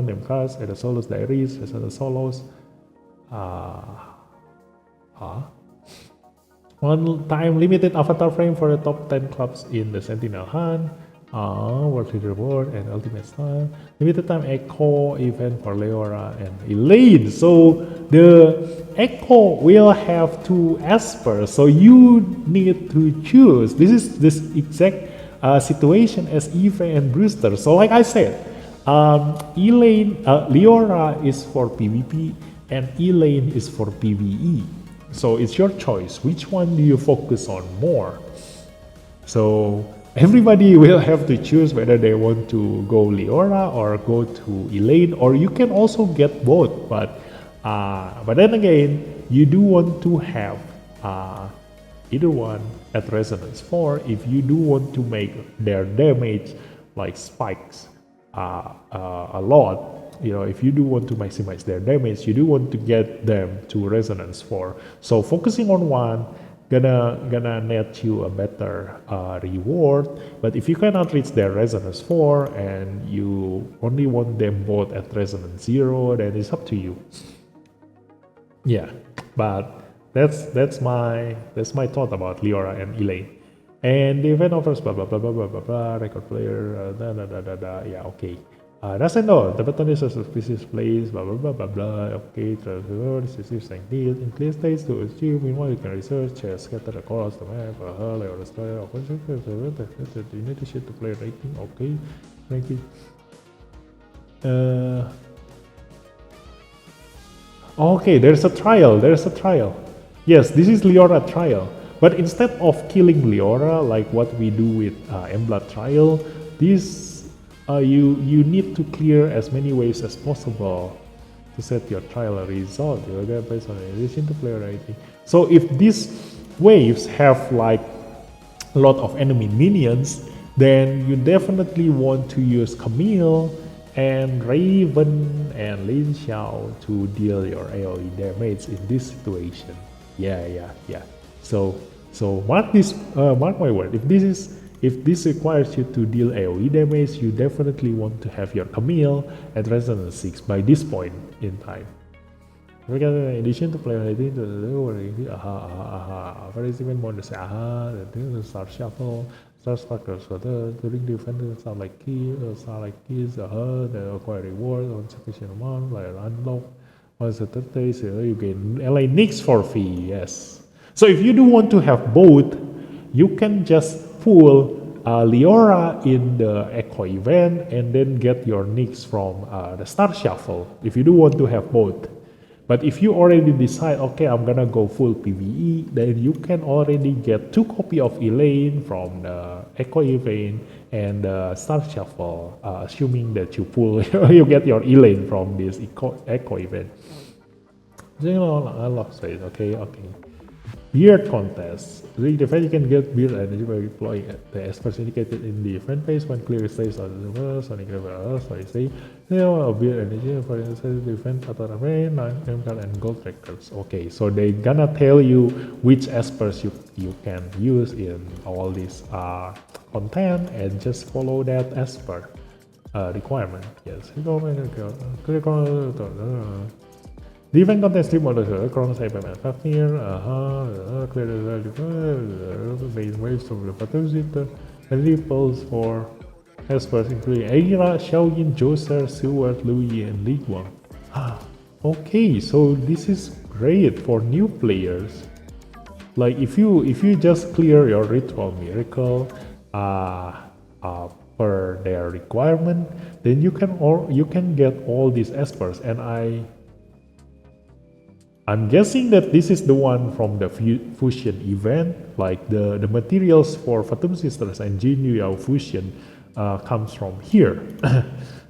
Name cards, the solos diaries, the solos. One time limited avatar frame for the top 10 clubs in the Sentinel Hunt. World Reward and Ultimate Style. Limited time Echo event for Leora and Elaine. So the Echo will have 2 ESPERS. So you need to choose. This is this exact situation as Eve and Brewster. So like I said, Elaine, Leora is for PvP and Elaine is for PvE. So it's your choice. Which one do you focus on more? So everybody will have to choose whether they want to go Leora or go to Elaine, or you can also get both. But then again, you do want to have either one at Resonance 4 if you do want to make their damage like spikes a lot. You know, if you do want to maximize their damage, you do want to get them to Resonance 4. So focusing on one gonna net you a better reward. But if you cannot reach their Resonance 4 and you only want them both at Resonance 0, then it's up to you. Yeah, but that's my thought about Leora and Elaine. And the event offers blah blah blah blah blah blah blah. Record player yeah, okay. Doesn't know the button is a suspicious place, blah blah blah blah blah. Okay, transfer this is like this. In clear states to achieve, meanwhile you can research, scatter across the map, or the style of you need to shit to play rating, okay, thank you. Okay, there's a trial. Yes, this is Leora trial. But instead of killing Leora like what we do with Emblood trial, this you need to clear as many waves as possible to set your trial result. You will get based on addition to player rating. So if these waves have like a lot of enemy minions, then you definitely want to use Camille and Raven and Lin Xiao to deal your AoE damage in this situation. Yeah. So mark this, mark my word. If this requires you to deal AoE damage, you definitely want to have your Camille at Resonance 6 by this point in time. In addition to player rating, participant bonus, the start shuffle, start structures, during defenders sound like keys, the acquire reward on sufficient amount, like unlock. Once the third day, you gain LA Nix for fee, yes. So if you do want to have both, you can just pull Leora in the Echo event and then get your Nix from the Start Shuffle, if you do want to have both. But if you already decide, okay, I'm gonna go full PvE, then you can already get 2 copies of Elaine from the Echo event and the Start Shuffle, assuming that you pull, you get your Elaine from this Echo event. So, you know, I lost it, okay. Beard contest. During the event, you can get beard energy by deploying the ESPERS indicated in the event phase when clear stays on the server, Sonic level, so you see, beard energy for the event atau rain, 9 card and gold trackers. Okay, so they gonna tell you which ESPERS you can use in all this content and just follow that ESPER requirement. Yes. The event contains 3 models, Chronotype and Fafnir, clear the main waves of the Photozyte, and ripples for ESPERS including Aira, Xiaoyin, Joser, Silver, Louis, and Li Guang. Okay, so this is great for new players. Like if you just clear your Ritual Miracle per their requirement, then you can get all these ESPERS, and I'm guessing that this is the one from the Fusion event, like the materials for Fatum Sisters and Jin Yao Fusion comes from here.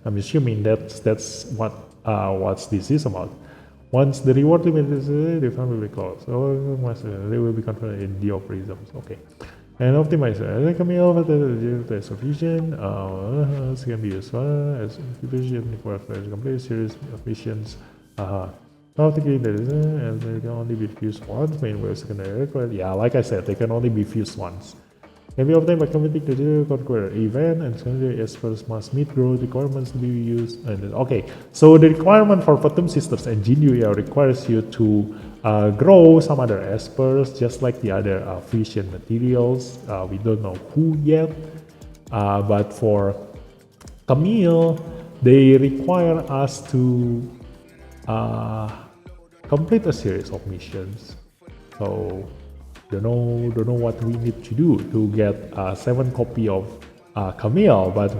I'm assuming that's what this is about. Once the reward limit is the fund will be closed, so they will be converted in Dio prisms. Okay. And optimize Camille, the sufficient, can be used as efficient requires complete series of missions. Technically, and they can only be fused once. Main waves secondary required. Yeah, like I said, they can only be fused once. Can be obtained by completing the conqueror event, and secondary ESPERS must meet growth requirements to be used. And okay, so the requirement for Fatum Sisters and Jin Yuya requires you to grow some other ESPERS, just like the other fusion materials. We don't know who yet, but for Camille, they require us to complete a series of missions. So don't know what we need to do to get 7 copy of Camille, but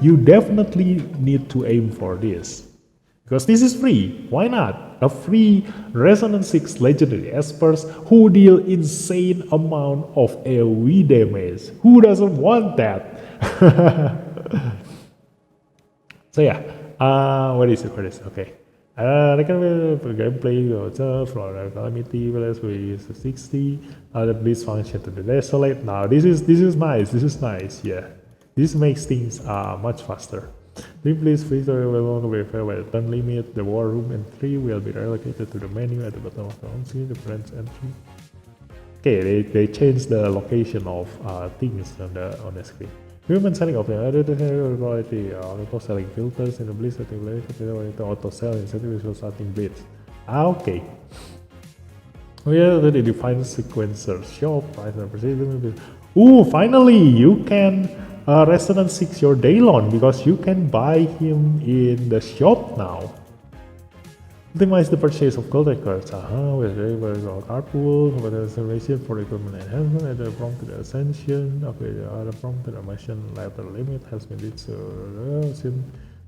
you definitely need to aim for this, because this is free. Why not? A free Resonance 6 legendary ESPERS who deal insane amount of AoE damage. Who doesn't want that? So yeah, what is it? Okay. Recommend gameplay for calamity with 60. The blitz function to the desolate. Now this is nice. Yeah, this makes things much faster. Dream blitz feature will only be fair by the turn limit. The war room and 3 will be relocated to the menu at the bottom of the home screen. The friends entry. Okay, they changed the location of things on the screen. Human selling of the other quality auto selling filters in the blitz setting later auto sell incentive visual starting blitz. Okay. They define sequencer shop price and precision. Ooh, finally you can Resonance 6 your Daylon, because you can buy him in the shop now. Optimize the purchase of gold cards. With a carpool, with reservation for equipment enhancement, and the prompt to the ascension. Okay, the other prompt to the mission letter limit has been reached.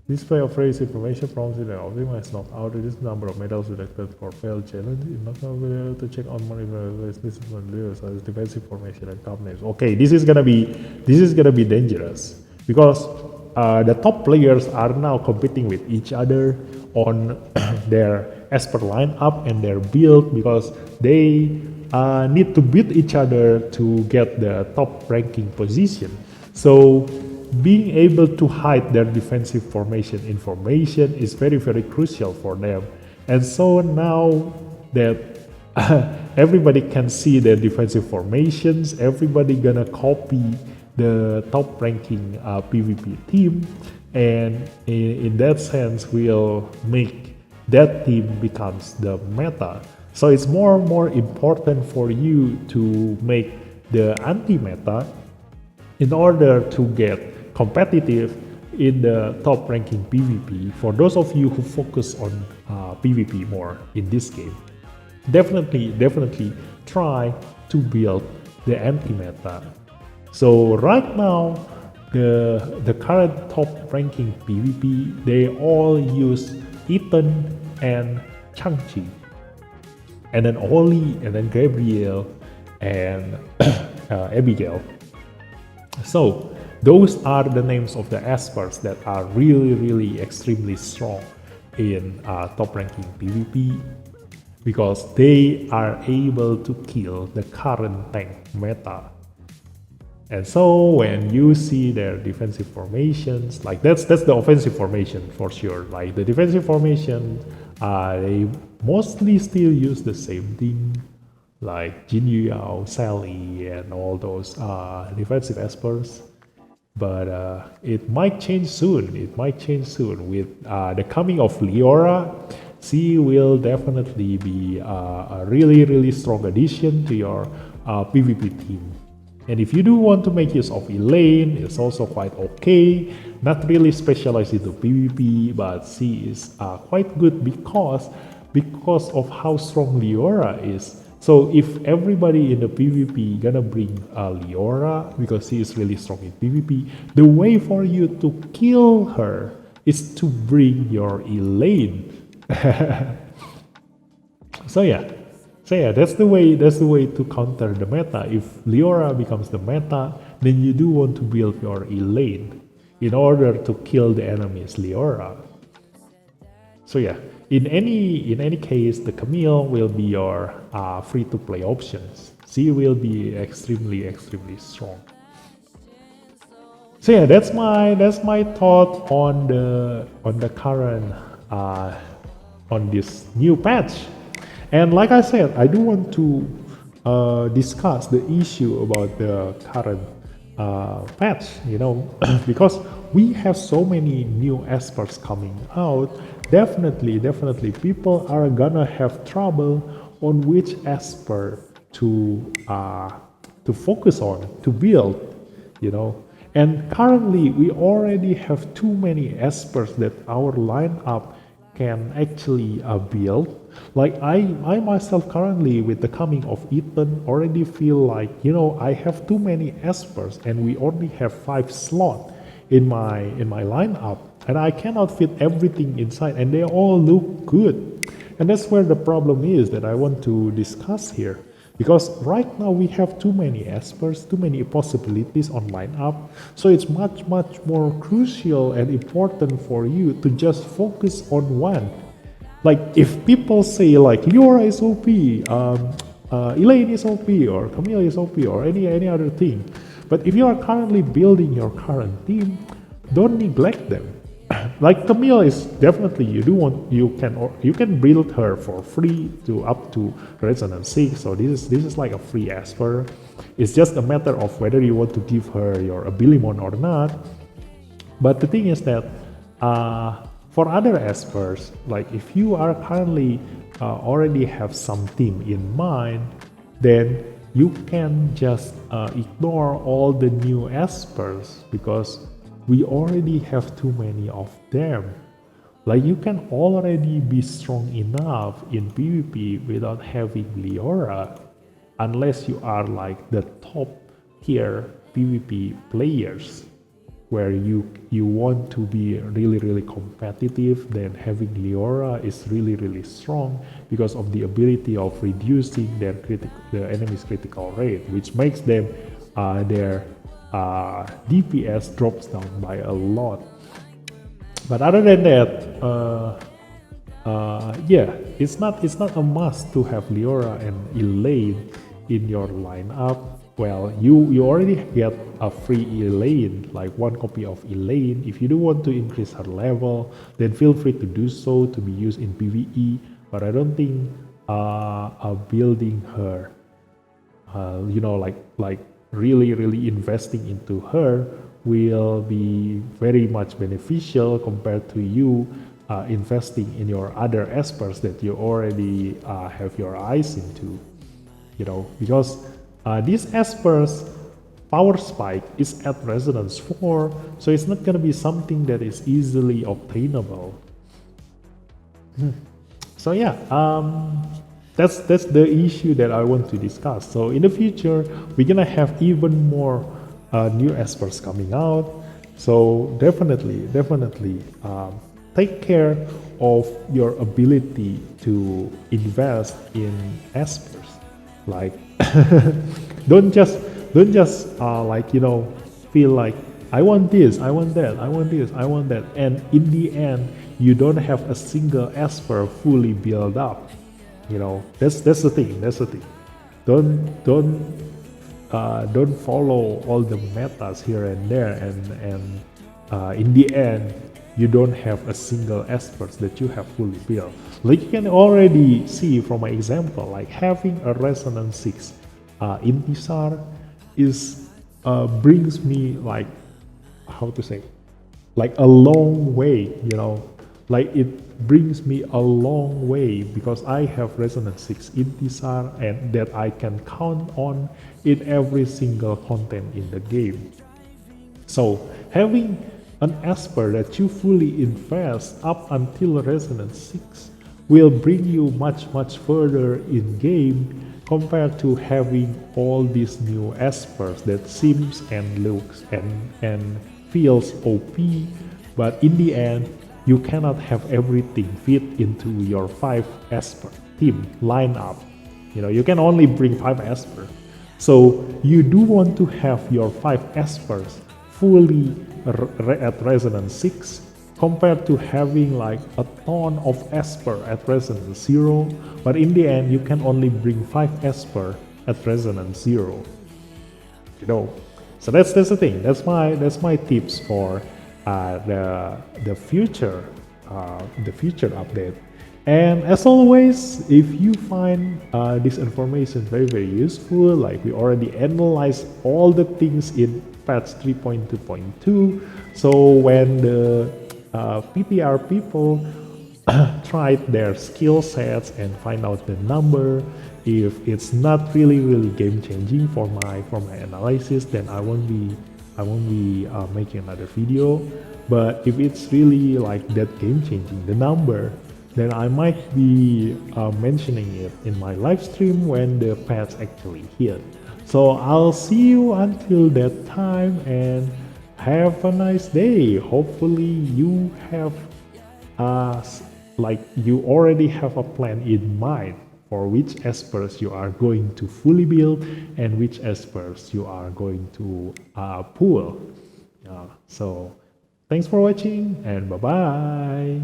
Display of race information prompts in the optimize not out. This number of medals selected for failed challenge. It's not available to check on money defensive formation and top names. Okay, this is gonna be dangerous, because the top players are now competing with each other on their Esper lineup and their build, because they need to beat each other to get the top ranking position. So being able to hide their defensive formation information is very, very crucial for them. And so now that everybody can see their defensive formations, everybody gonna copy the top ranking PvP team, and in that sense will make that team becomes the meta. So it's more and more important for you to make the anti-meta in order to get competitive in the top ranking PvP. For those of you who focus on PvP more in this game, definitely try to build the anti-meta. So right now, the current top ranking PvP, they all use Ethan and Changchi, and then Oli, and then Gabriel, and Abigail. So those are the names of the ESPERS that are really extremely strong in top ranking PvP, because they are able to kill the current tank meta. And so when you see their defensive formations, like that's the offensive formation for sure. Like the defensive formation, they mostly still use the same thing, like Jin Yao, Sally, and all those defensive ESPERS. But it might change soon. With the coming of Leora. She will definitely be a really strong addition to your PvP team. And if you do want to make use of Elaine, it's also quite okay. Not really specialized into PvP, but she is quite good because of how strong Leora is. So if everybody in the PvP gonna bring Leora, because she is really strong in PvP, the way for you to kill her is to bring your Elaine. So yeah, that's the way to counter the meta. If Leora becomes the meta, then you do want to build your Elaine in order to kill the enemy's Leora. So yeah, in any case, the Camille will be your free-to-play options. She will be extremely strong. So yeah, that's my thought on the current on this new patch. And like I said, I do want to discuss the issue about the current patch, because we have so many new ESPERS coming out. Definitely people are gonna have trouble on which ESPER to focus on, to build, And currently we already have too many ESPERS that our lineup can actually build. Like I myself currently, with the coming of Ethan, already feel like I have too many ESPERS and we only have 5 slots in my lineup, and I cannot fit everything inside, and they all look good. And that's where the problem is that I want to discuss here. Because right now we have too many ESPERS, too many possibilities on lineup, so it's much more crucial and important for you to just focus on one. Like if people say like Leora is OP, Elaine is OP, or Camille is OP, or any other thing, but if you are currently building your current team, don't neglect them. Like Camille is definitely, you can build her for free to up to Resonance 6. So this is like a free Esper. It's just a matter of whether you want to give her your Abilimon or not. But the thing is that for other Espers, like if you are currently already have some team in mind, then you can just ignore all the new Espers, because we already have too many of them. Like you can already be strong enough in PvP without having Leora, unless you are like the top tier PvP players, where you want to be really competitive. Then having Leora is really strong because of the ability of reducing the enemy's critical rate, which makes them their DPS drops down by a lot. But other than that, yeah, it's not a must to have Leora and Elaine in your lineup. Well, you already get a free Elaine, like one copy of Elaine. If you do want to increase her level, then feel free to do so to be used in PvE. But I don't think building her, like really investing into her will be very much beneficial compared to you investing in your other espers that you already have your eyes into, because these espers power spike is at resonance 4, so it's not going to be something that is easily obtainable. So yeah, that's the issue that I want to discuss. So in the future, we're gonna have even more new espers coming out. So definitely, take care of your ability to invest in espers. Like, don't just feel like I want this, I want that, I want this, I want that, and in the end, you don't have a single esper fully built up. That's the thing. Don't follow all the metas here and there, and in the end, you don't have a single espers that you have fully built. Like you can already see from my example, like having a resonance 6 Intisar is brings me like, how to say, like a long way, like it brings me a long way because I have resonance 6 Intisar and that I can count on in every single content in the game. So having an esper that you fully invest up until resonance 6 will bring you much further in game compared to having all these new espers that seems and looks and feels OP, but in the end you cannot have everything fit into your 5 esper team lineup. You can only bring 5 esper. So you do want to have your 5 espers fully at resonance 6 compared to having like a ton of esper at resonance 0, but in the end you can only bring 5 esper at resonance 0. So that's the thing. That's my tips for the future update. And as always, if you find this information very useful, like we already analyzed all the things in patch 3.2.2, so when the PTR people tried their skill sets and find out the number, if it's not really game changing for my analysis, then I won't be making another video. But if it's really like that game changing, the number, then I might be mentioning it in my live stream when the patch actually hit. So I'll see you until that time and have a nice day. Hopefully you have you already have a plan in mind for which espers you are going to fully build and which espers you are going to pull. So thanks for watching and bye bye.